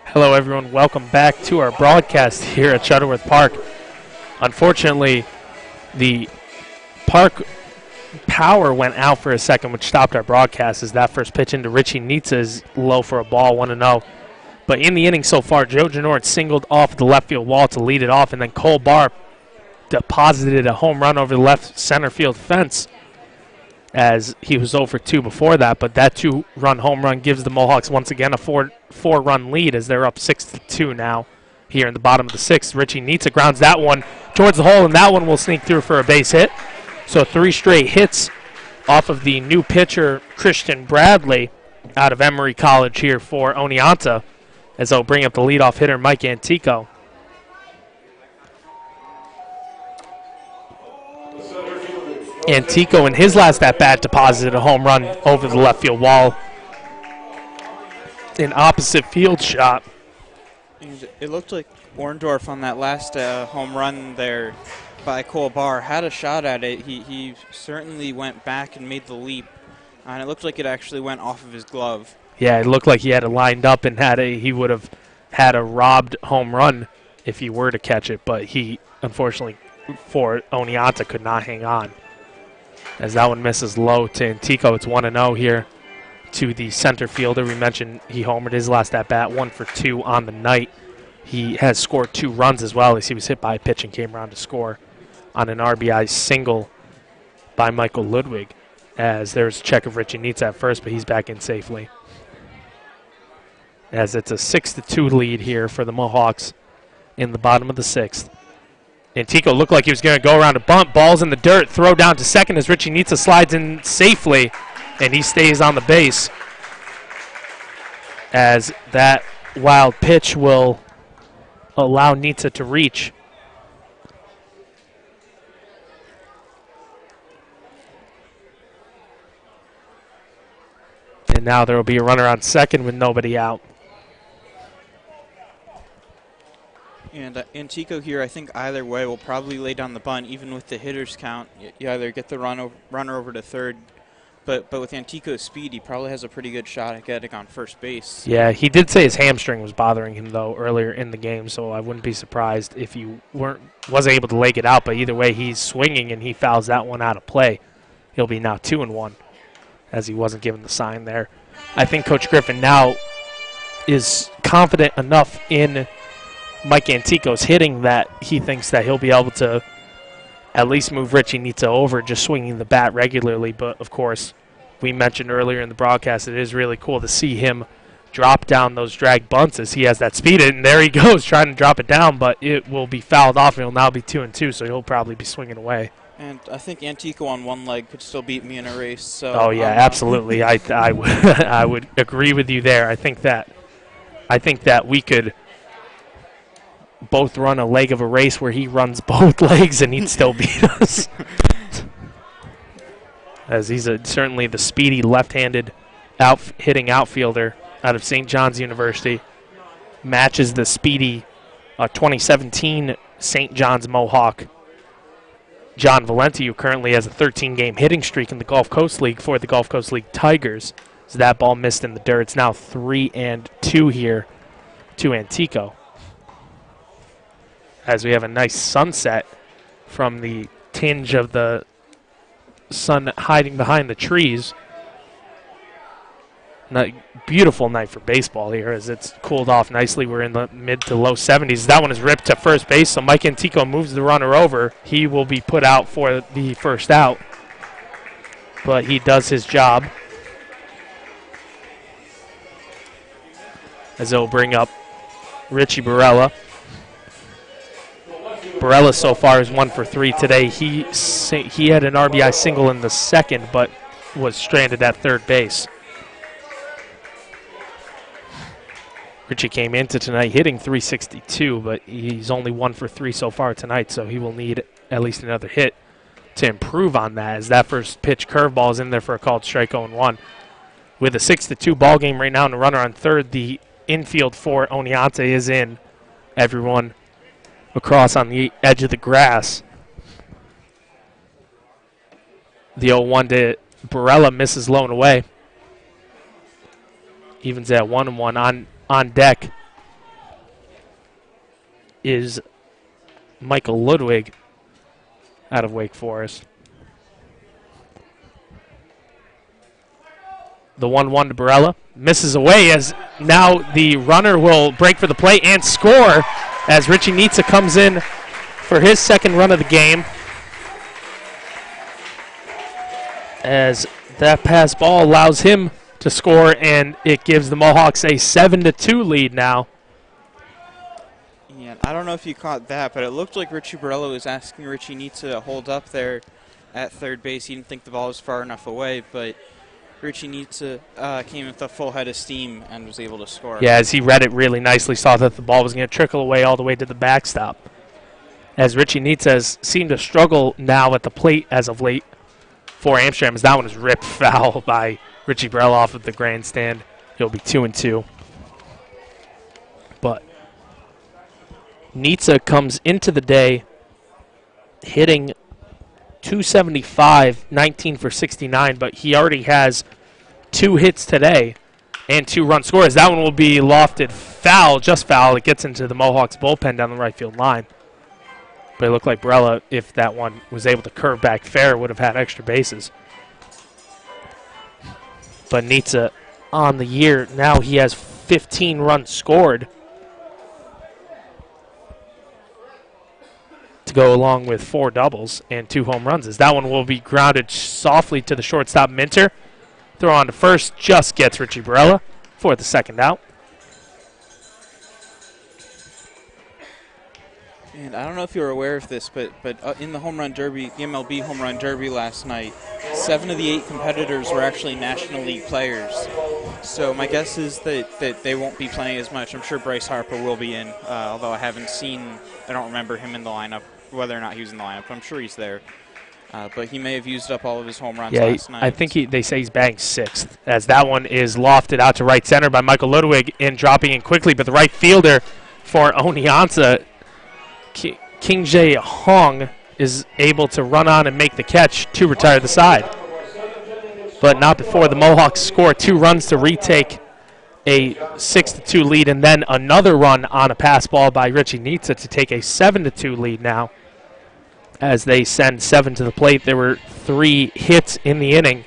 Hello everyone, welcome back to our broadcast here at Shuttleworth Park. Unfortunately, the park power went out for a second, which stopped our broadcast as that first pitch into Richie Nitsa is low for a ball, 1-0. But in the inning so far, Joe Genort singled off the left field wall to lead it off, and then Cole Barr deposited a home run over the left center field fence as he was 0 for 2 before that. But that 2-run home run gives the Mohawks once again a four-run lead as they're up 6-2 now here in the bottom of the sixth. Richie Nitsa grounds that one towards the hole, and that one will sneak through for a base hit. So 3 straight hits off of the new pitcher, Christian Bradley, out of Emory College here for Oneonta, as they'll bring up the leadoff hitter, Mike Antico. Antico, in his last at-bat, deposited a home run over the left field wall. An opposite field shot. And it looked like Orndorff on that last home run there by Cole Barr had a shot at it. He certainly went back and made the leap, and it looked like it actually went off of his glove. Yeah, it looked like he had it lined up and he would have had a robbed home run if he were to catch it, but he, unfortunately for Oneonta, could not hang on. As that one misses low to Antico, it's 1-0 here to the center fielder. We mentioned he homered his last at-bat, 1 for 2 on the night. He has scored 2 runs as well as he was hit by a pitch and came around to score on an RBI single by Michael Ludwig, as there's a check of Richie Nitsa at first, but he's back in safely. As it's a 6-2 lead here for the Mohawks in the bottom of the sixth. Antico looked like he was going to go around a bunt. Ball's in the dirt. Throw down to second as Richie Nitsa slides in safely, and he stays on the base. As that wild pitch will allow Nitsa to reach. And now there will be a runner on second with nobody out. And Antico here, I think either way will probably lay down the bunt, even with the hitter's count. You either get the runner over to third, but with Antico's speed, he probably has a pretty good shot at getting on first base. Yeah, he did say his hamstring was bothering him, though, earlier in the game, so I wouldn't be surprised if he wasn't able to leg it out. But either way, he's swinging, and he fouls that one out of play. He'll be now 2-1, as he wasn't given the sign there. I think Coach Griffin now is confident enough in Mike Antico's hitting that he thinks that he'll be able to at least move Richie Nitsa over just swinging the bat regularly. But, of course, we mentioned earlier in the broadcast, it is really cool to see him drop down those drag bunts as he has that speed. And there he goes trying to drop it down, but it will be fouled off, and it'll now be 2-2, so he'll probably be swinging away. And I think Antico on one leg could still beat me in a race. So oh, yeah, absolutely. I would agree with you there. I think that we could both run a leg of a race where he runs both legs and he'd still beat us. As he's certainly the speedy left-handed hitting outfielder out of St. John's University. Matches the speedy 2017 St. John's Mohawk, John Valenti, who currently has a 13-game hitting streak in the Gulf Coast League for the Gulf Coast League Tigers. So that ball missed in the dirt. It's now 3-2 here to Antico. As we have a nice sunset from the tinge of the sun hiding behind the trees. Beautiful night for baseball here as it's cooled off nicely. We're in the mid to low 70s. That one is ripped to first base, so Mike Antico moves the runner over. He will be put out for the first out, but he does his job. As they'll bring up Richie Barella. Barella so far is 1 for 3 today. He had an RBI single in the second, but was stranded at third base. Richie came into tonight hitting .362, but he's only 1 for 3 so far tonight, so he will need at least another hit to improve on that, as that first pitch curveball is in there for a called strike 0-1. With a 6-2 ball game right now and a runner on third, the infield for Oneonta is in. Everyone across on the edge of the grass. The 0-1 to Barella misses low and away. Evens at 1-1. On deck is Michael Ludwig out of Wake Forest. The 1-1 to Barella. Misses away as now the runner will break for the play and score as Richie Nitsa comes in for his second run of the game. As that pass ball allows him to score, and it gives the Mohawks a 7-2 lead now. Yeah, I don't know if you caught that, but it looked like Richie Barella was asking Richie Nitsa to hold up there at third base. He didn't think the ball was far enough away, but Richie Nitsa came with a full head of steam and was able to score. Yeah, as he read it really nicely, saw that the ball was going to trickle away all the way to the backstop. As Richie Nitsa has seemed to struggle now at the plate as of late for Amsterdam, as that one is ripped foul by Richie Barella off of the grandstand. He'll be 2-2. But Nitsa comes into the day hitting .275, 19 for 69, but he already has 2 hits today and 2 run scores. That one will be lofted foul, just foul. It gets into the Mohawks bullpen down the right field line. But it looked like Barella, if that one was able to curve back fair, would have had extra bases. But Nitsa on the year, now he has 15 runs scored to go along with 4 doubles and 2 home runs. As that one will be grounded softly to the shortstop Minter. Throw on to first, just gets Richie Barella for the second out. And I don't know if you're aware of this, but in the home run derby, the MLB home run derby last night, 7 of the 8 competitors were actually National League players. So my guess is that they won't be playing as much. I'm sure Bryce Harper will be in, although I don't remember him in the lineup, whether or not he was in the lineup. But I'm sure he's there. But he may have used up all of his home runs last night. I think they say he's batting 6th, as that one is lofted out to right center by Michael Ludwig and dropping in quickly. But the right fielder for Oneonta, King Jae Hong, is able to run on and make the catch to retire the side. But not before the Mohawks score 2 runs to retake a 6-2 lead, and then another run on a pass ball by Richie Nitsa to take a 7-2 lead now as they send 7 to the plate. There were 3 hits in the inning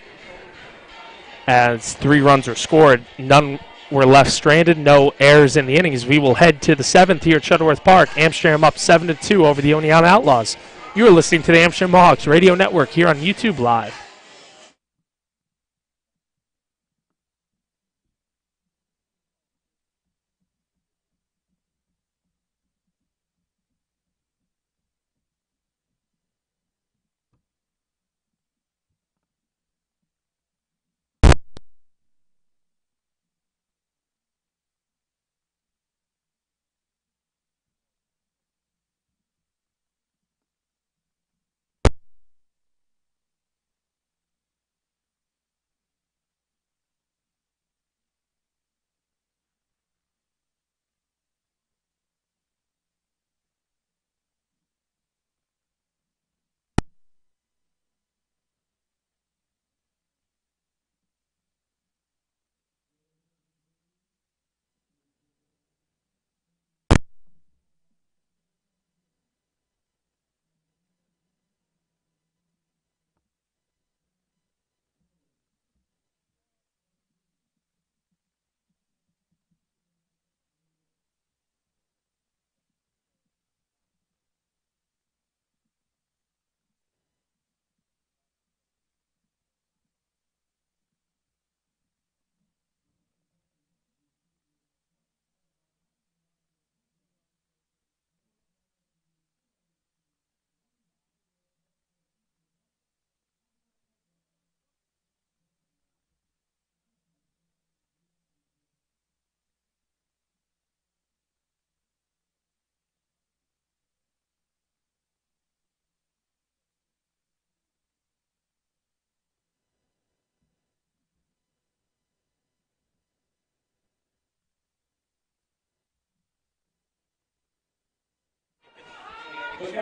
as 3 runs were scored. None were left stranded, no errors in the innings. We will head to the 7th here at Shuttleworth Park. Amsterdam up 7-2 over the Oneonta Outlaws. You are listening to the Amsterdam Mohawks Radio Network here on YouTube Live.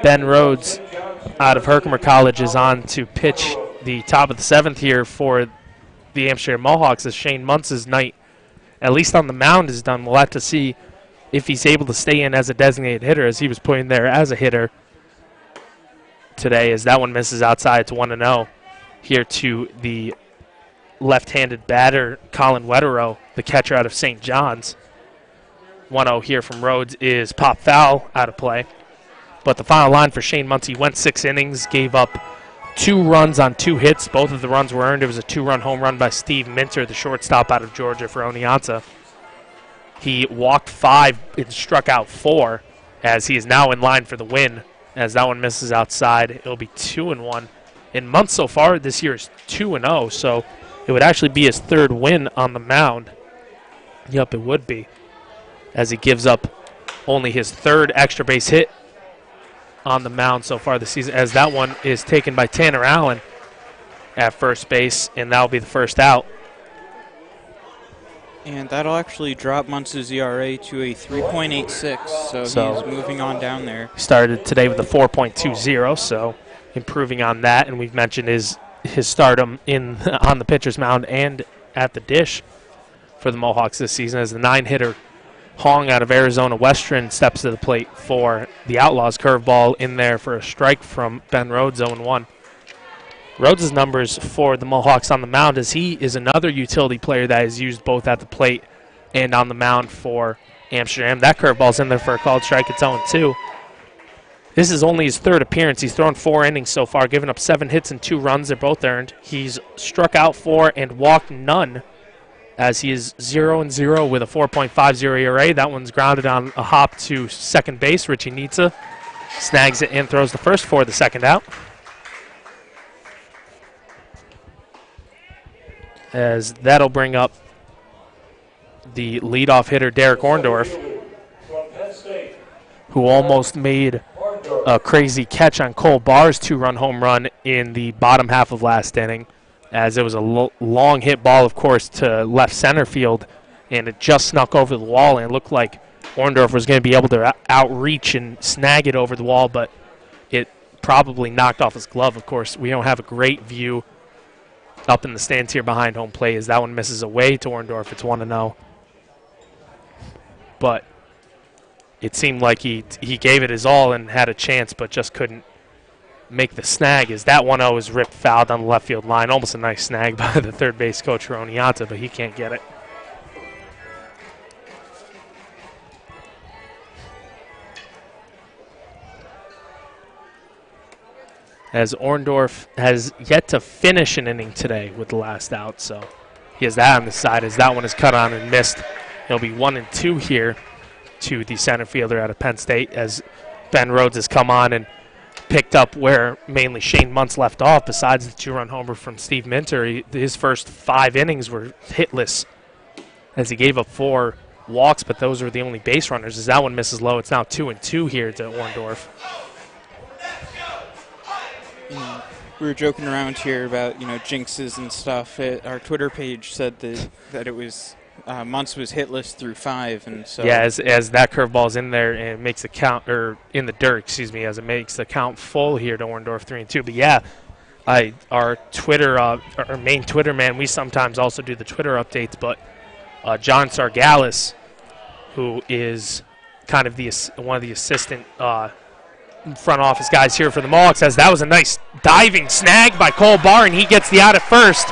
Ben Rhodes out of Herkimer College is on to pitch the top of the 7th here for the Amsterdam Mohawks as Shane Muntz's night, at least on the mound, is done. We'll have to see if he's able to stay in as a designated hitter, as he was put in there as a hitter today, as that one misses outside. It's 1-0 here to the left-handed batter, Colin Wetterow, the catcher out of St. John's. 1-0 here from Rhodes is pop foul, out of play. But the final line for Shane Muntz, he went 6 innings, gave up 2 runs on 2 hits. Both of the runs were earned. It was a 2-run home run by Steve Minter, the shortstop out of Georgia for Oneonta. He walked 5 and struck out 4, as he is now in line for the win. As that one misses outside, it'll be 2-1. In Muntz so far this year is 2-0, so it would actually be his 3rd win on the mound. Yep, it would be, as he gives up only his 3rd extra base hit on the mound so far this season, as that one is taken by Tanner Allen at first base, and that'll be the first out. And that'll actually drop Muntz's ERA to a 3.86, so he's moving on down there. Started today with a 4.20, so improving on that, and we've mentioned his stardom on the pitcher's mound and at the dish for the Mohawks this season, as the 9-hitter Hong out of Arizona Western steps to the plate for the Outlaws. Curveball in there for a strike from Ben Rhodes, 0-1. Rhodes' numbers for the Mohawks on the mound, as he is another utility player that is used both at the plate and on the mound for Amsterdam. That curveball's in there for a called strike. It's 0-2. This is only his 3rd appearance. He's thrown 4 innings so far, given up 7 hits and 2 runs. They're both earned. He's struck out 4 and walked none, as he is 0-0 with a 4.50 ERA. That one's grounded on a hop to second base. Richie Nitza snags it and throws the first for the 2nd out. As that'll bring up the leadoff hitter, Derek Orndorff, who almost made a crazy catch on Cole Barr's 2-run home run in the bottom half of last inning, as it was a long hit ball, of course, to left center field, and it just snuck over the wall, and it looked like Orndorff was going to be able to outreach and snag it over the wall, but it probably knocked off his glove. Of course, we don't have a great view up in the stands here behind home plate, as that one misses away to Orndorff. It's 1-0. But it seemed like he gave it his all and had a chance, but just couldn't make the snag, as that 1-0 is ripped foul down the left field line. Almost a nice snag by the third base coach for Oneonta, but he can't get it. As Orndorff has yet to finish an inning today with the last out, so he has that on the side, as that one is cut on and missed. It'll be 1-2 here to the center fielder out of Penn State, as Ben Rhodes has come on and picked up where mainly Shane Muntz left off. Besides the 2-run homer from Steve Minter, his first 5 innings were hitless, as he gave up 4 walks, but those were the only base runners. As that one misses low, it's now 2-2 here to Orndorff. We were joking around here about, jinxes and stuff. Our Twitter page said that it was Muntz was hitless through 5, and so yeah, as that curveball's in there and it makes the count, or in the dirt, excuse me, as it makes the count full here to Orndorff, 3-2. But yeah, our Twitter, our main Twitter man, we sometimes also do the Twitter updates, but John Sargalis, who is kind of one of the assistant front office guys here for the Mohawks, says that was a nice diving snag by Cole Barr, and he gets the out at first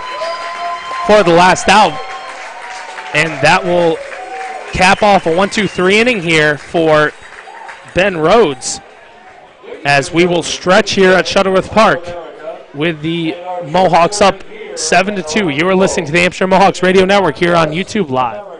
for the last out. And that will cap off a 1-2-3 inning here for Ben Rhodes, as we will stretch here at Shuttleworth Park with the Mohawks up 7-2. You are listening to the Amsterdam Mohawks Radio Network here on YouTube Live.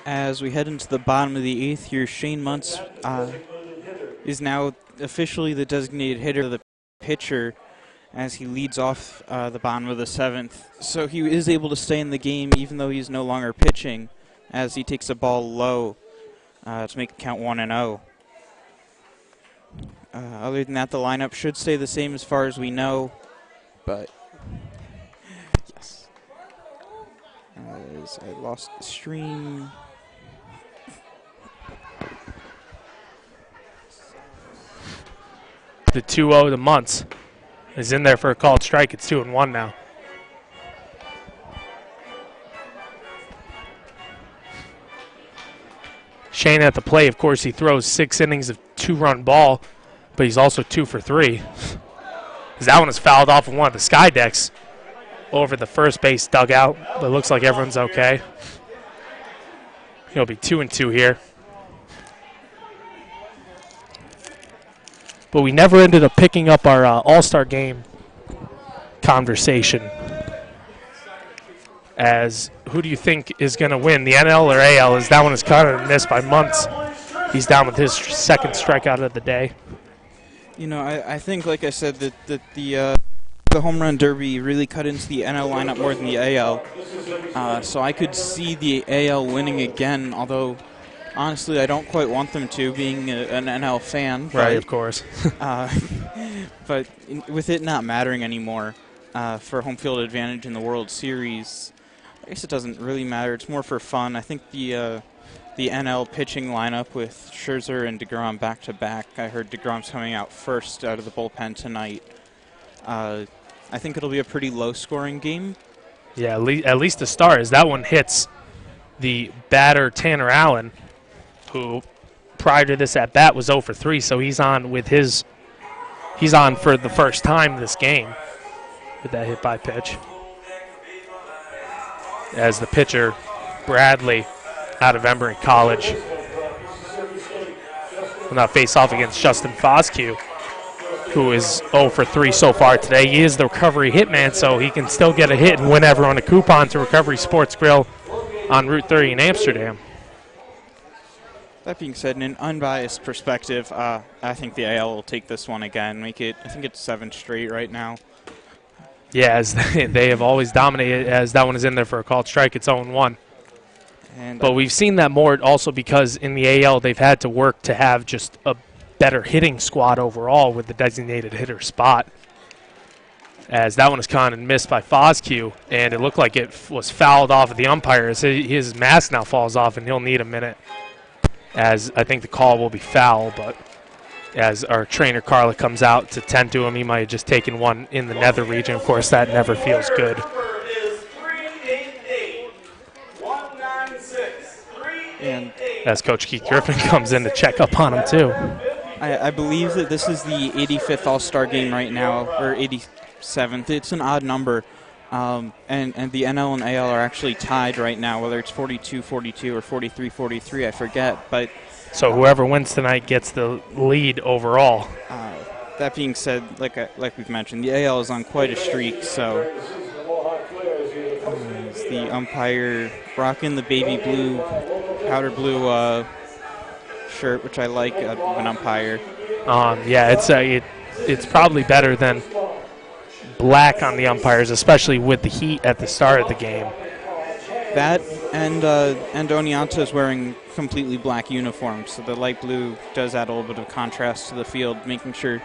As we head into the bottom of the 8th here, Shane Muntz is now officially the designated hitter of the pitcher as he leads off the bottom of the 7th. So he is able to stay in the game even though he's no longer pitching as he takes a ball low to make it count 1-0. Other than that, the lineup should stay the same as far as we know, but yes. As I lost the stream. The 2-0 to Muntz is in there for a called strike. It's 2-1 now. Shane at the plate, of course, he throws 6 innings of 2-run ball, but he's also 2 for 3. That one is fouled off of one of the sky decks over the first base dugout, but it looks like everyone's okay. He'll be 2-2 here. But we never ended up picking up our All-Star game conversation. As who do you think is going to win, the NL or AL? As that one is kind of missed by Muntz. He's down with his second strikeout of the day. You know, I think, like I said, that the home run derby really cut into the NL lineup more than the AL. So I could see the AL winning again, although honestly, I don't quite want them to, being an NL fan. Right, of course. But with it not mattering anymore for home field advantage in the World Series, I guess it doesn't really matter. It's more for fun. I think the NL pitching lineup with Scherzer and DeGrom back-to-back. I heard DeGrom's coming out first out of the bullpen tonight. I think it'll be a pretty low-scoring game. Yeah, at least the start, as that one hits the batter Tanner Allen, who prior to this at bat was 0 for 3, so he's on for the first time this game with that hit by pitch. As the pitcher Bradley out of Emory College will now face off against Justin Foscue, who is 0 for 3 so far today. He is the recovery hitman, so he can still get a hit and win everyone a coupon to Recovery Sports Grill on Route 30 in Amsterdam. That being said, in an unbiased perspective, I think the AL will take this one again. I think it's 7 straight right now. Yeah, as they have always dominated, as that one is in there for a called strike. It's 0-1. But we've seen that more also because in the AL they've had to work to have just a better hitting squad overall with the designated hitter spot. As that one is caught and missed by Foscue, and it looked like it was fouled off of the umpire. His mask now falls off, and he'll need a minute. As I think the call will be foul, but as our trainer Carla comes out to tend to him, he might have just taken one in the nether region. Of course, that never feels good. And as Coach Keith Griffin comes in to check up on him too. I believe that this is the 85th All-Star game right now, or 87th. It's an odd number. And the NL and AL are actually tied right now, whether it's 42-42 or 43-43, I forget. But so whoever wins tonight gets the lead overall. That being said, like we've mentioned, the AL is on quite a streak. So it's the umpire rocking the baby blue, powder blue shirt, which I like of an umpire. Yeah, it's probably better than black on the umpires, especially with the heat at the start of the game. That and Oneonta is wearing completely black uniforms, so the light blue does add a little bit of contrast to the field, making sure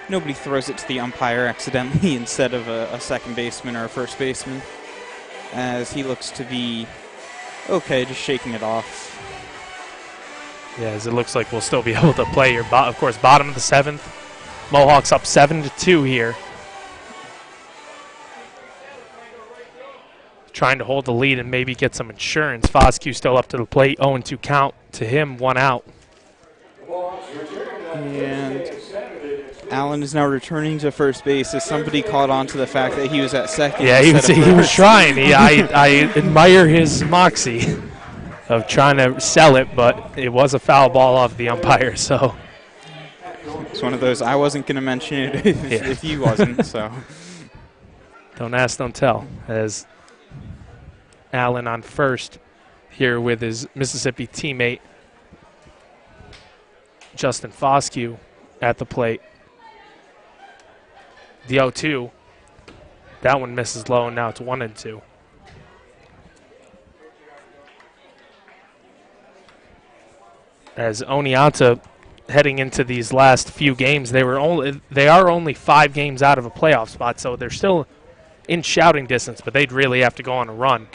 nobody throws it to the umpire accidentally instead of a second baseman or a first baseman, as he looks to be okay, just shaking it off. Yeah, as it looks like we'll still be able to play here. Of course, bottom of the 7th. Mohawks up 7-2 here. Trying to hold the lead and maybe get some insurance. Foscue still up to the plate. 0-2 count to him, 1 out. And Allen is now returning to first base as somebody caught on to the fact that he was at second. Yeah, he was trying. I admire his moxie of trying to sell it, but it was a foul ball off the umpire. So it's one of those, I wasn't going to mention it if you wasn't. So don't ask, don't tell. As Allen on first here with his Mississippi teammate, Justin Foscue, at the plate. The 0-2. That one misses low, and now it's 1-2. As Oneonta heading into these last few games, they are only 5 games out of a playoff spot, so they're still in shouting distance, but they'd really have to go on a run,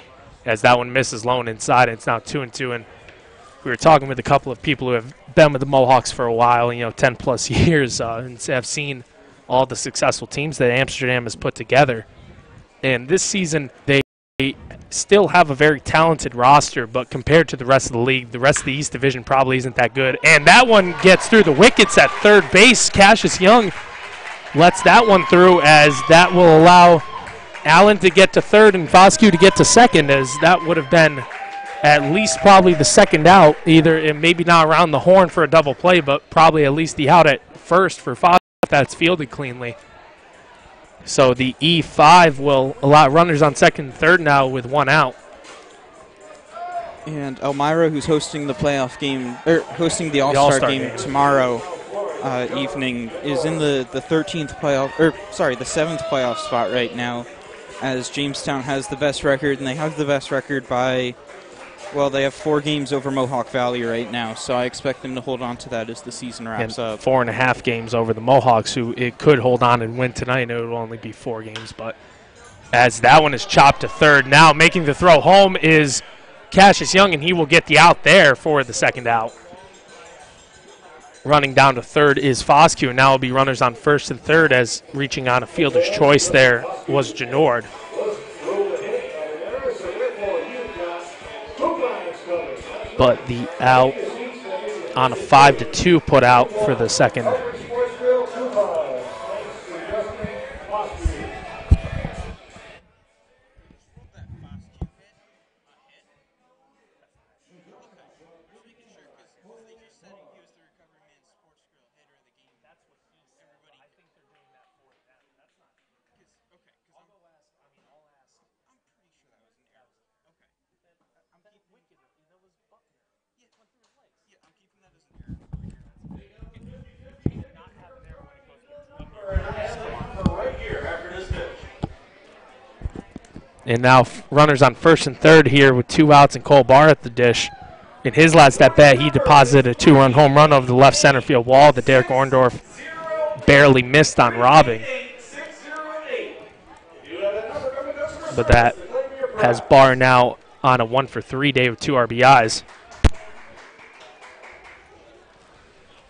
as that one misses low and inside, and it's now 2-2. And we were talking with a couple of people who have been with the Mohawks for a while, 10 plus years, and have seen all the successful teams that Amsterdam has put together. And this season, they still have a very talented roster, but compared to the rest of the league, the rest of the East Division probably isn't that good. And that one gets through the wickets at third base. Cassius Young lets that one through, as that will allow Allen to get to third and Foscue to get to second, as that would have been at least probably the second out, either maybe not around the horn for a double play, but probably at least the out at first for Foscue that's fielded cleanly. So the E5 will allow runners on second and third now with 1 out. And Elmira, who's hosting the playoff game, or hosting the All-Star game tomorrow evening, is in the 13th playoff, the 7th playoff spot right now, as Jamestown has the best record, and they have the best record by, well, they have 4 games over Mohawk Valley right now, so I expect them to hold on to that as the season wraps up. 4.5 games over the Mohawks, who it could hold on and win tonight. It would only be 4 games, but as that one is chopped to third, now making the throw home is Cassius Young, and he will get the out there for the second out. Running down to third is Foscue, and now will be runners on first and third, as reaching on a fielder's choice there was Genord. But the out on a 5-2 put out for the second. And now runners on first and third here with 2 outs and Cole Barr at the dish. In his last at bat, he deposited a 2-run home run over the left center field wall that Derek Orndorff barely missed on robbing. But that has Barr now on a 1-for-3 day with 2 RBIs.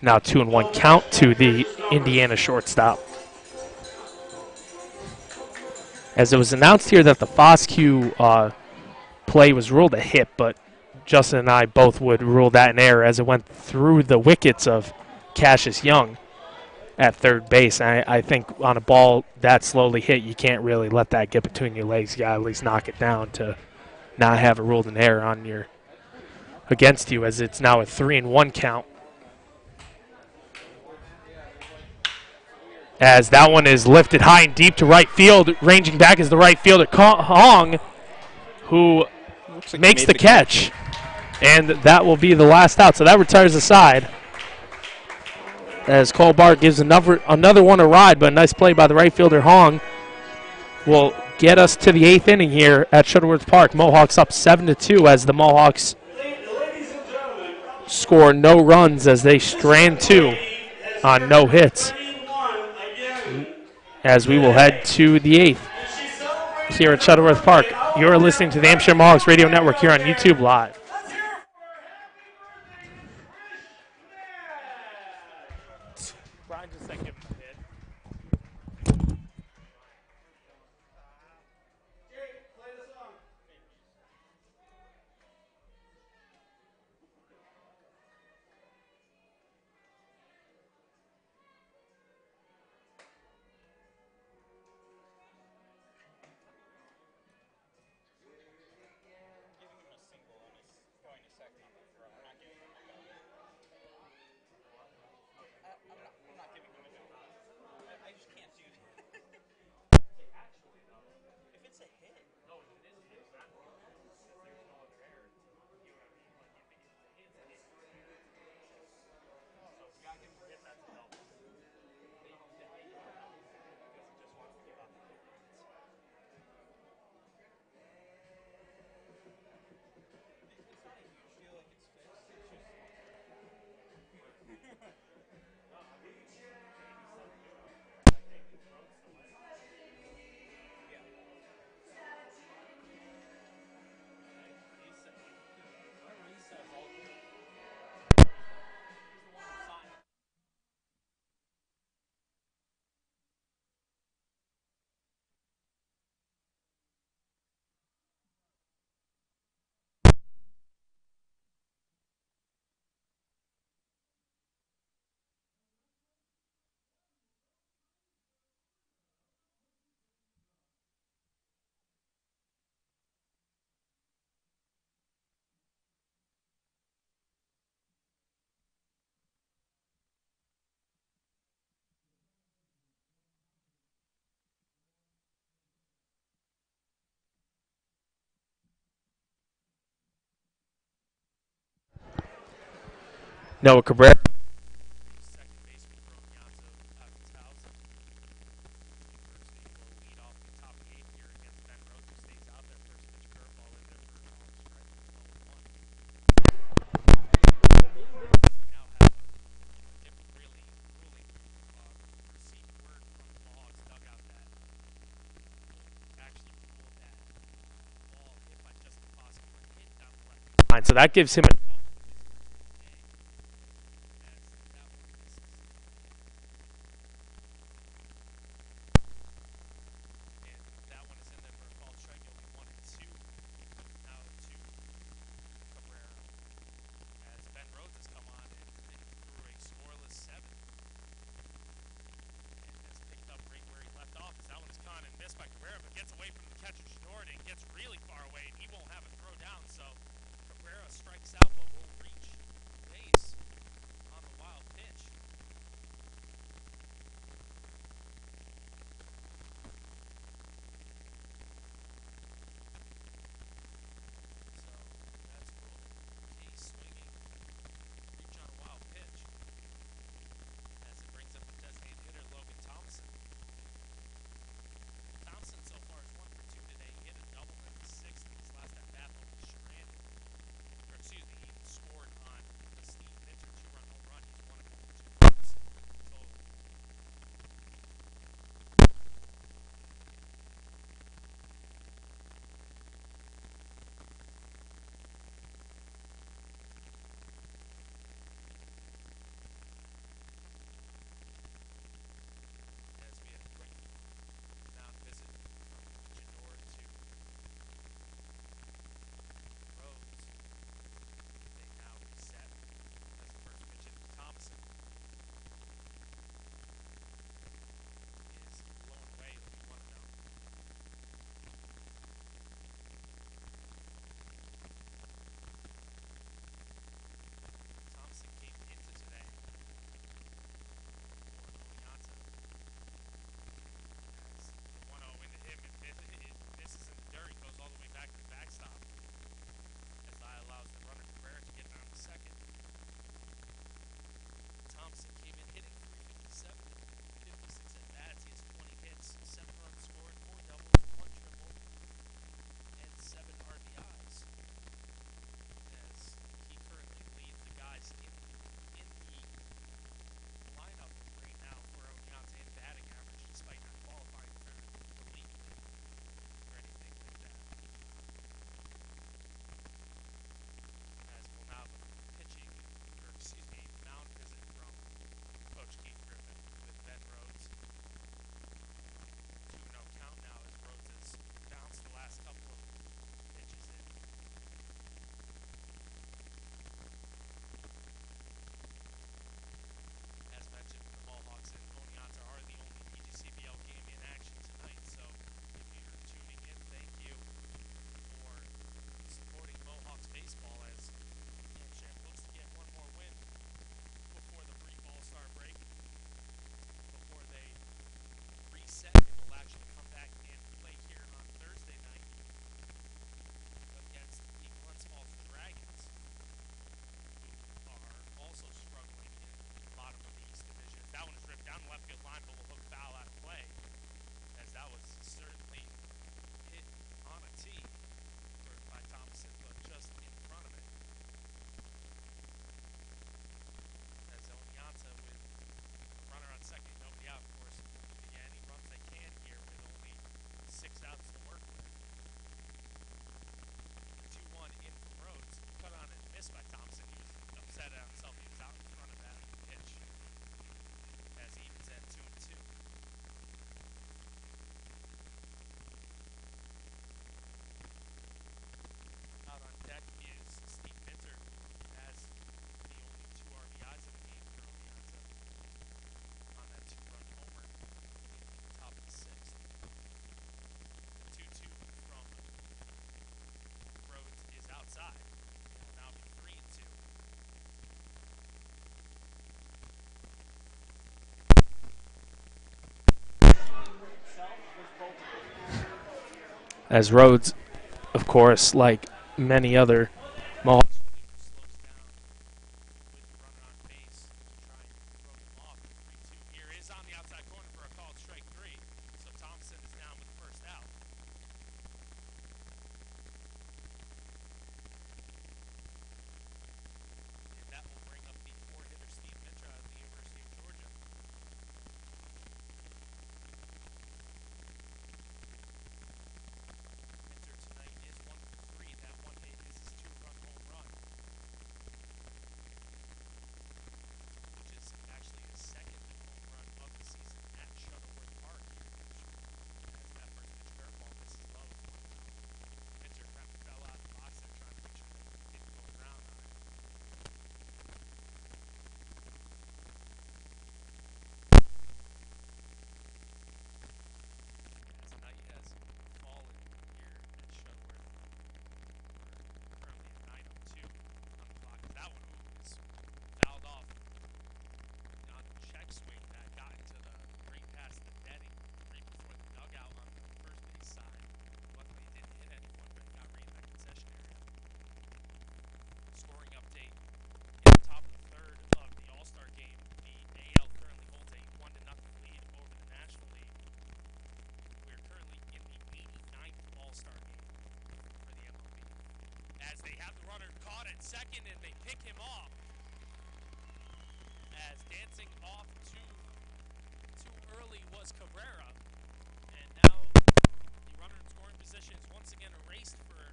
Now 2-1 count to the Indiana shortstop. As it was announced here that the Foscue play was ruled a hit, but Justin and I both would rule that an error, as it went through the wickets of Cassius Young at third base. And I think on a ball that slowly hit, you can't really let that get between your legs. You got to at least knock it down to not have it ruled an error on your against you, as it's now a 3-1 count. As that one is lifted high and deep to right field. Ranging back is the right fielder, Hong, who makes the catch. And that will be the last out. So that retires the side. As Cole Barr gives another one a ride, but a nice play by the right fielder, Hong, will get us to the 8th inning here at Shuttleworth Park. Mohawks up 7-2, as the Mohawks score no runs as they strand 2 on no hits. As we will head to the 8th here at Shuttleworth Park. You're listening to the Amsterdam Mohawks Radio Network here on YouTube Live. Noah Cabrera. Second baseman for Oneonta, Townsend. University will lead off the top of the eighth here against Ben Rhodes, who stays out there. First pitch curveball in there for a call strike. 0-1. We now have a different ruling received word from the Mohawks dugout that will actually rule that ball hit by Justin Foster went hit down the left line. So that gives him a double in his first game as that one misses. And that one is in there for a called strike. It'll be 1-2 now to Cabrera as Ben Rhodes has come on and threw a scoreless 7 and has picked up right where he left off. As that one is caught and missed by Cabrera, but gets away from the catcher Jordan and gets really far away, and he won't have a throw down. So Cabrera strikes out, but will reach base on the wild pitch. So that's ruled a swinging reach on a wild pitch as it brings up the designated hitter Logan Thompson. Thompson so far is 1 for 2 today. He hit a double in the sixth in his last at bat, but was stranded. Or excuse me, he scored on the Steve Minter 2-run home run. He's 1 for 2 runs total. As we had a quick mound visit from Janor to Rhodes, they now reset as the first pitch into Thompson is blown away. It'll be 1-0. Thompson came into today for Oneonta as the 1-0 into him, and misses in the dirt. He goes all the way back to the backstop as I allows the runner Cabrera to get down to second. Thompson came in hitting .357 in 56 at bats. He has 20 hits, 7 runs scored, 4 doubles, 1 triple, and 7 RBIs. As he currently leads the guys in the lineup right now for Oneonta in batting average, despite not qualifying for the league or anything like that. As we'll now have a pitching, or excuse me, mound visit from Coach Keith Griffin with Ben Rhodes. 2-0 count now as Rhodes has bounced the last couple of pitches in. As mentioned, the Mohawks and Oneonta are the only PGCBL game in action tonight, so if you're tuning in, thank you for supporting Mohawks baseball as Hampshire looks to get one more win before the brief All-Star break, before they reset and will actually come back and play here on Thursday night against the Glens Falls Dragons, who are also struggling in the bottom of the East Division. That one is ripped down the left field line, but will hook foul out of play, as that was certainly hit on a tee by Thompson, but just in front of it. As Oneonta with a runner on second, nobody out, of course, looking to get any runs they can here with only 6 outs to work with. The 2-1 in from Rhodes, cut on and missed by Thompson. He was upset at himself. He was out in front of that pitch as he evens at 2-2. Out on deck is Steve Minter, who has the only 2 RBIs of the game for Oneonta on that 2-run homer in the top of the sixth. The 2-2 from Rhodes is outside. It will now be 3-2. As Rhodes, of course, like many other Mohawks, slows down with the runner on at second, and they pick him off. As dancing off too early was Cabrera. And now the runner in scoring position is once again erased for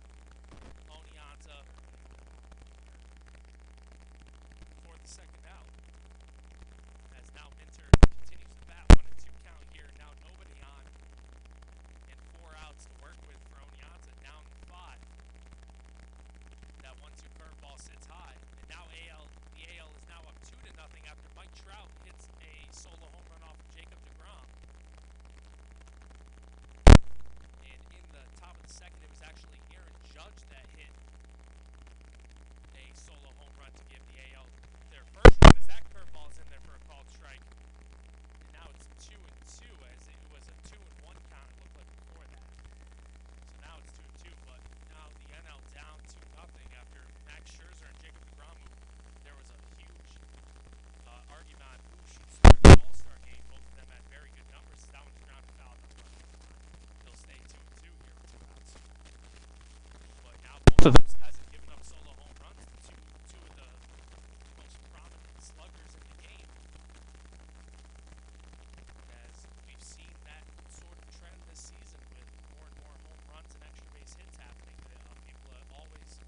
Oneonta for the second out. As now Minter continues to bat 1-2 count here. Now nobody on and 4 outs to work with for Oneonta, down 5. That 1-2 curveball sits high. And now the AL is now up 2-0 after Mike Trout hits a solo home run off of Jacob deGrom. And in the top of the second, it was actually Aaron Judge that hit a solo home run to give the AL their first run, as that curveball is in there for a called strike. And now it's 2-2, as it was a 2-1 count, it looked like before that. So now it's 2-2, but now the NL down 2-0 after Max Scherzer and Jacob deGrom moved. There was a huge argument on who should start the All-Star game. Both of them had very good numbers. That one's ground to foul number. They'll stay 2-2 here with 2 outs. But now both of them hasn't given up solo home runs to two of the most prominent sluggers in the game. As we've seen that sort of trend this season with more and more home runs and extra base hits happening. People always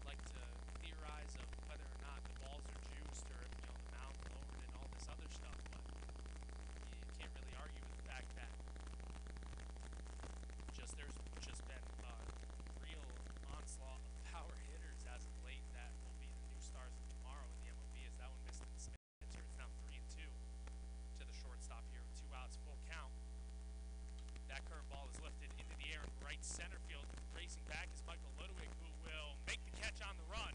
like to theorize of whether or not the balls are juiced or the mound lowered and all this other stuff, but you can't really argue with the fact that there's just been a real onslaught of power hitters as of late that will be the new stars of tomorrow in the MLB, as that one missed the Smith here. It's now 3-2 to the shortstop here with 2 outs, full count. That curveball is lifted into the air in right center field. Racing back is Michael Ludwig, who will make the catch on the run.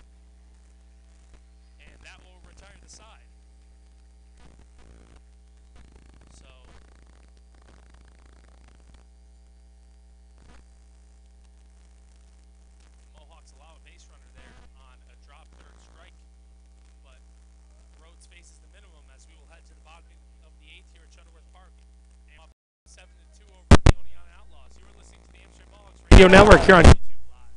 And that will retire the side. So the Mohawks allow a base runner there on a drop third strike. But Rhodes faces the minimum as we will head to the bottom of the 8th here at Shuttleworth Park. 7-2 over the Oneonta Outlaws. You are listening to the Amsterdam Mohawks Radio Network here on YouTube Live.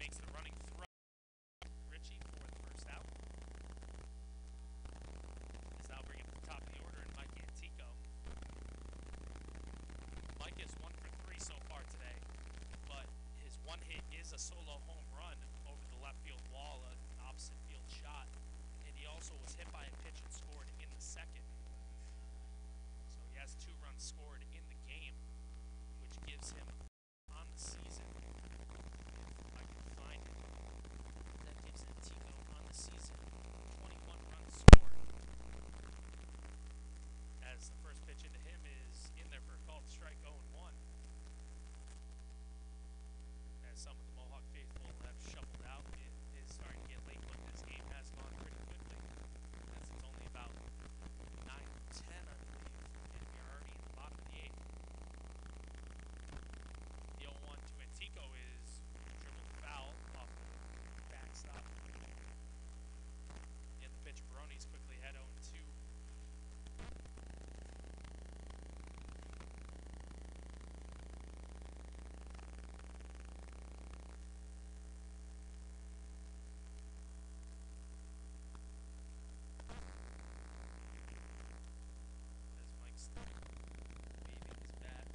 makes the running throw. Richie for the first out. Is now bringing to the top of the order, and Mike Antico. Mike is 1 for 3 so far today, but his one hit is a solo home run over the left field wall, an opposite field shot, and he also was hit by a pitch and scored in the second. So he has 2 runs scored in the game, which gives him on the season, if I can find it, that gives Antico on the season 21 runs scored. As the first pitch into him is in there for a called strike 0-1. As some of the Mohawk faithful have shuffled out, it is starting to get late, but this game has gone pretty quickly. As it's only about 9:10, I believe, and we're already in the bottom of the 8th. The 0-1 to Antico is dribbled foul off the backstop. And the pitch Baroni's quickly head 0-2. As Mike's waving his bat.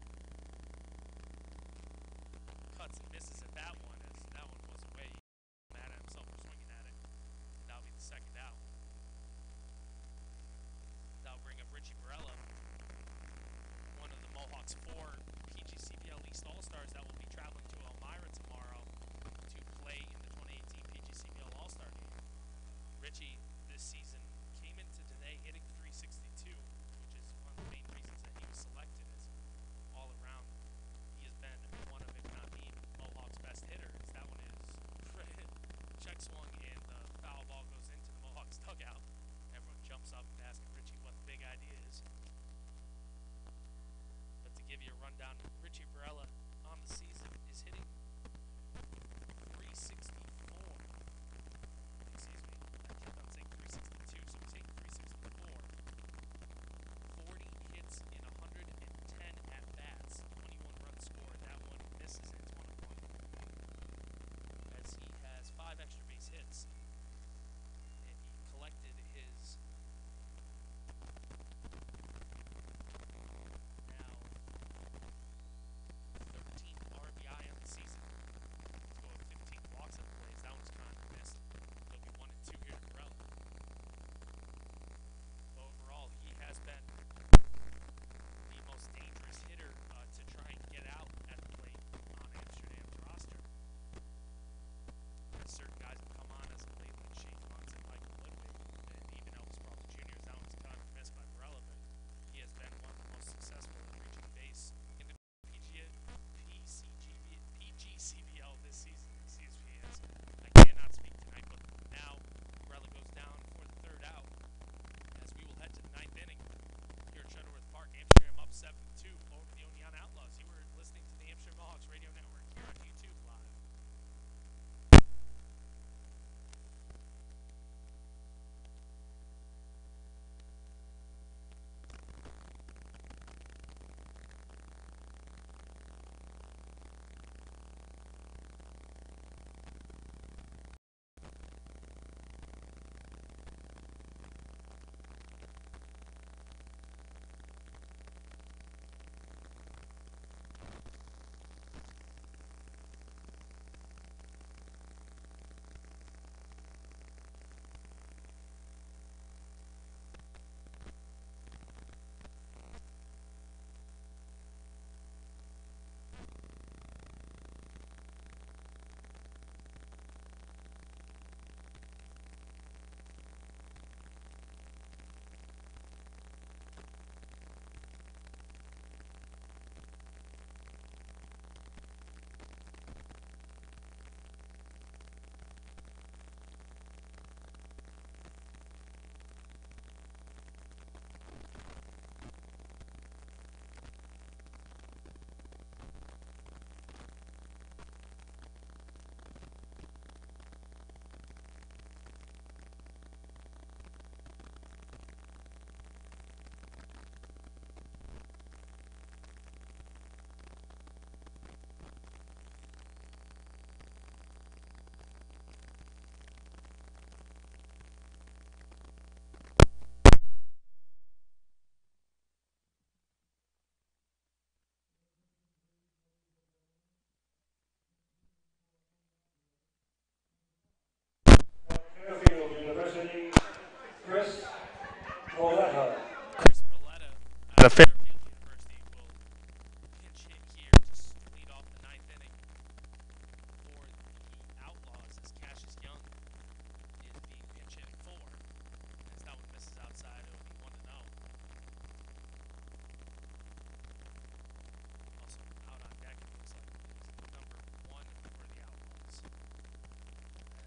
Cuts and misses at that one, as that one was away. Mad at himself for swinging at it. That'll be the second out. That'll bring up Richie Barella, one of the Mohawks' 4 PGCBL East All-Stars that will be traveling to Elmira tomorrow to play in the 2018 PGCBL All-Star game. Richie, this season, came into today hitting .362, which is one of the main reasons that he was selected, as all around he has been one of, if not the Mohawks' best hitters. That one is check swung, and the foul ball goes into the Mohawks' dugout. Everyone jumps up and asks Richie what the big idea is. But to give you a rundown, Richie Barella on the season is hitting .364. Excuse me, I kept on saying .362, so he's hitting .364. 40 hits in 110 at-bats, 21 runs scored. That one misses, and it's 1-1. As he has 5 extra base hits, and he collected his now 13th RBI on the season. Let's go with 15 walks at the Blaze. That one's kind of missed. He'll be 1-2 here to Barella. Overall, he has been the most dangerous hitter to try and get out at the plate on Amsterdam's roster. As certain guys have come on as of late, like Shane Munson, Michael Ludwig, and even Elvis Presley Jr. That one's kind of missed by Barella, but he has been one of the most successful in reaching base in the PGCBL this season. Excuse me, as I cannot speak tonight, but now Barella goes down for the third out, as we will head to the 9th inning here at Shuttleworth Park. Amsterdam up 7-2 over the Oneonta Outlaws. You were listening to the Amsterdam Mohawks Radio Network here on YouTube Live. Oneonta Fairfield University will pinch hit here to lead off the ninth inning for the Outlaws as Cassius Young is being pinch hit for. As that one misses outside, it will be 1-0. Also out on deck, it looks like is number 1 for the Outlaws.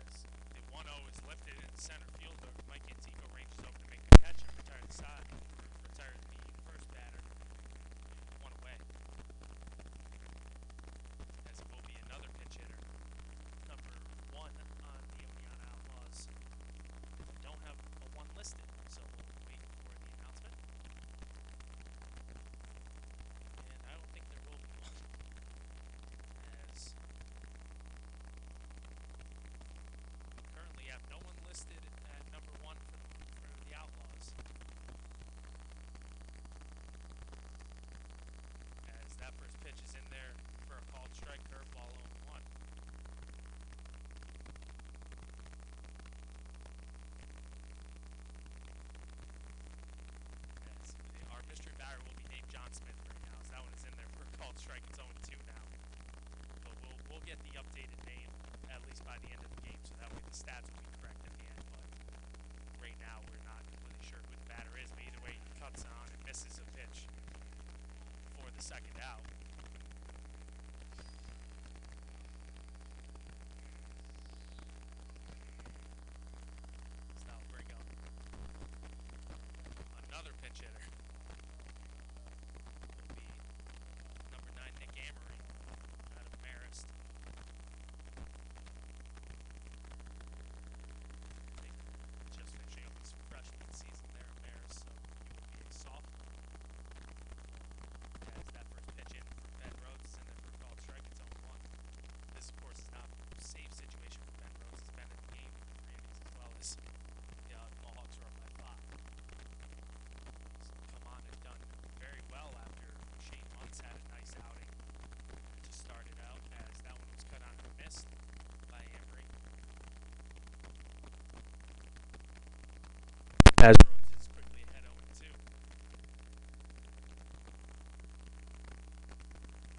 As the 1-0 is lifted in center fielder, Mike Antico ranges over to make the catch and retire the side. Retire the first batter, 1 away. As it will be another pinch hitter, number 1 on the Oneonta Outlaws. We don't have a 1 listed, so we'll wait for the announcement. And I don't think there will be one, as we currently have no one listed at number 1 for the Outlaws. As that first pitch is in there for a called strike, curveball 0-1. As our mystery batter will be named John Smith right now, so that one is in there for a called strike. It's 0-2 now. But we'll get the updated name at least by the end of the game, so that way the stats will be correct at the end. But right now we're not completely sure who the batter is. But either way, he cuts on and misses a pitch for the second out. So that'll bring up another pinch hitter. It'll be number 9, Nick Amory, out of Marist. Just finishing up his freshman season there at Marist, so he will be a sophomore. As that first pitch in for Ben Rhodes is in there for a called strike, it's 0-1. This, of course, is not a safe situation for Ben Rhodes. He's been in the game for 3 innings as well as the Mohawks are up by 5. So come on, has done very well after Shane Muntz had a nice outing to start it out, as that one was cut on and missed by Amory. As Rhodes is quickly ahead 0-2.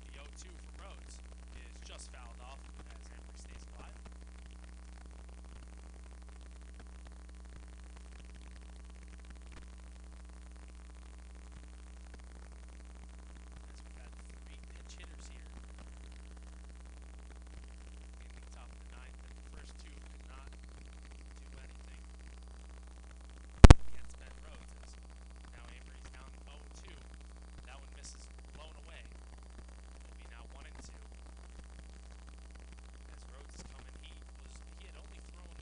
The 0-2 from Rhodes is just fouled off as Amory stays alive. As we've had 3 pinch hitters here in the top of the 9th, and the first 2 could not do anything against Ben Rhodes. As now Amory's down 0-2. That one misses, blown away. It'll be now 1-2. As Rhodes is coming, he had only thrown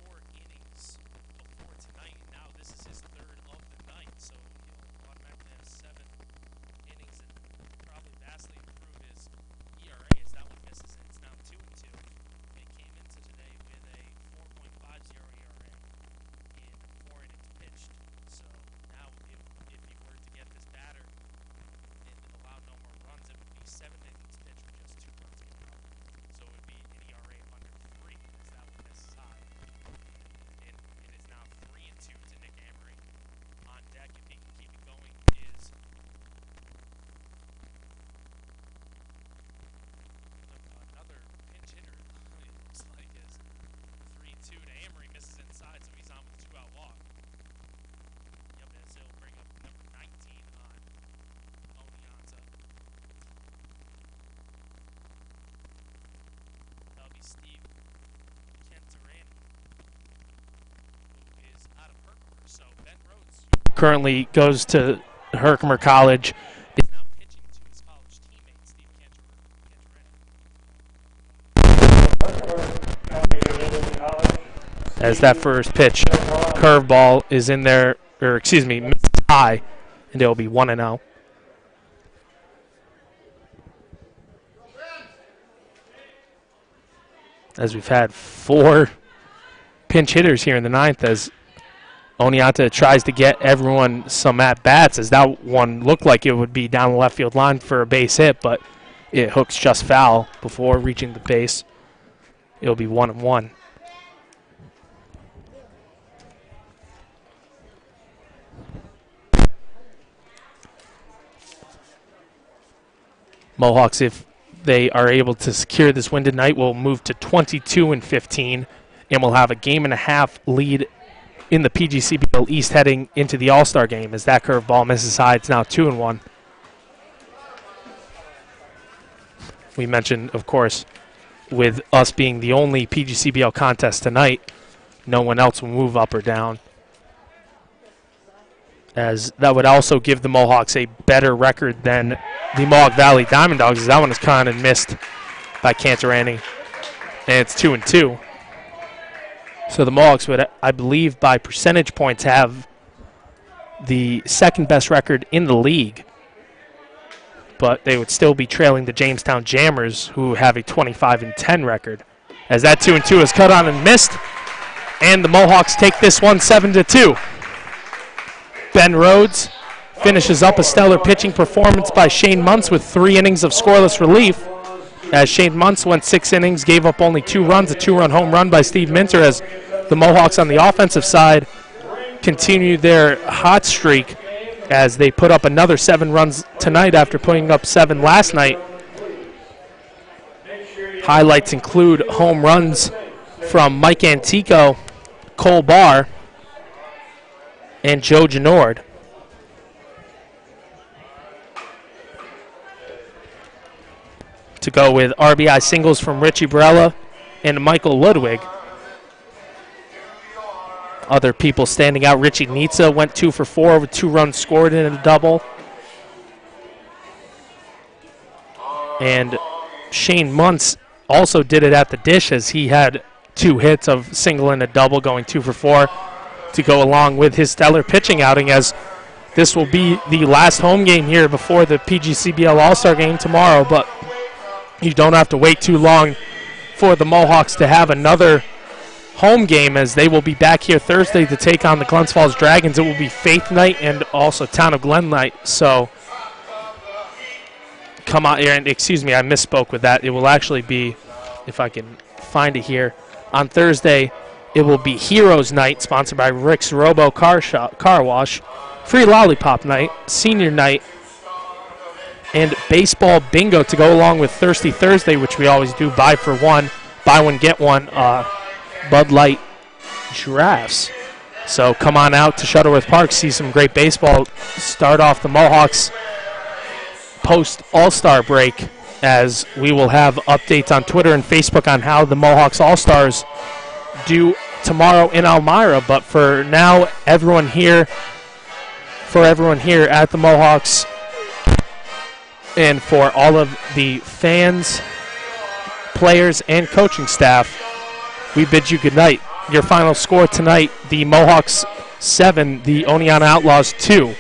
4 innings before tonight, and now this is his 3rd of the night, so he'll automatically have 7 innings and probably vastly improve his ERA as that one misses, and it's now 2-2. They came into today with a 4.50 ERA in 4 innings pitched, so now if you were to get this batter and allow no more runs, it would be 7 innings pitched with just 2 runs given up. So it would be an ERA of under 3 as that one misses high. And it is now 3-2 to Nick Amory. On deck, if he can keep it going, is another pinch hitter. It looks like is 3-2 to Amory, misses inside, so he's on with a 2-out walk. Yep, as he'll bring up number 19 on Oneonta. That'll be Steve Cantarani, who is out of Herkimer. So Ben Rhodes, who currently goes to Herkimer College, is now pitching to his college teammate, Steve Cantarani. As that first pitch, curveball is in there, or excuse me, missed high, and it'll be 1-0. As we've had 4 pinch hitters here in the 9th, as Oneonta tries to get everyone some at-bats, as that one looked like it would be down the left field line for a base hit, but it hooks just foul before reaching the base. It'll be 1-1. Mohawks, if they are able to secure this win tonight, will move to 22-15 and will have a game-and-a-half lead in the PGCBL East heading into the All-Star game. As that curveball misses high, it's now 2-1. We mentioned, of course, with us being the only PGCBL contest tonight, no one else will move up or down, as that would also give the Mohawks a better record than the Mohawk Valley Diamond Dogs, as that one is kind of missed by Cantorani, and it's 2-2. So the Mohawks would, I believe, by percentage points have the second best record in the league, but they would still be trailing the Jamestown Jammers, who have a 25-10 record, as that 2-2 is cut on and missed, and the Mohawks take this one 7-2. Ben Rhodes finishes up a stellar pitching performance by Shane Muntz with 3 innings of scoreless relief, as Shane Muntz went 6 innings, gave up only 2 runs, a 2-run home run by Steve Minter, as the Mohawks on the offensive side continued their hot streak as they put up another 7 runs tonight after putting up 7 last night. Highlights include home runs from Mike Antico, Cole Barr, and Joe Genord. To go with RBI singles from Richie Barella and Michael Ludwig. Other people standing out, Richie Nitza went 2 for 4 with 2 runs scored in a double. And Shane Muntz also did it at the dish, as he had 2 hits of single and a double, going 2 for 4 to go along with his stellar pitching outing, as this will be the last home game here before the PGCBL All-Star game tomorrow. But you don't have to wait too long for the Mohawks to have another home game, as they will be back here Thursday to take on the Glens Falls Dragons. It will be Faith Night and also Town of Glen Night. So come out here, and excuse me, I misspoke with that. It will actually be, if I can find it here, on Thursday it will be Heroes Night, sponsored by Rick's Robo Car Wash, Free Lollipop Night, Senior Night, and Baseball Bingo to go along with Thirsty Thursday, which we always do, buy one, get one, Bud Light giraffes. So come on out to Shuttleworth Park, see some great baseball. Start off the Mohawks post All-Star break, as we will have updates on Twitter and Facebook on how the Mohawks All-Stars do tomorrow in Elmira. But for now, everyone here at the Mohawks, and for all of the fans, players, and coaching staff, we bid you good night. Your final score tonight, the Mohawks 7, the Oneonta Outlaws 2.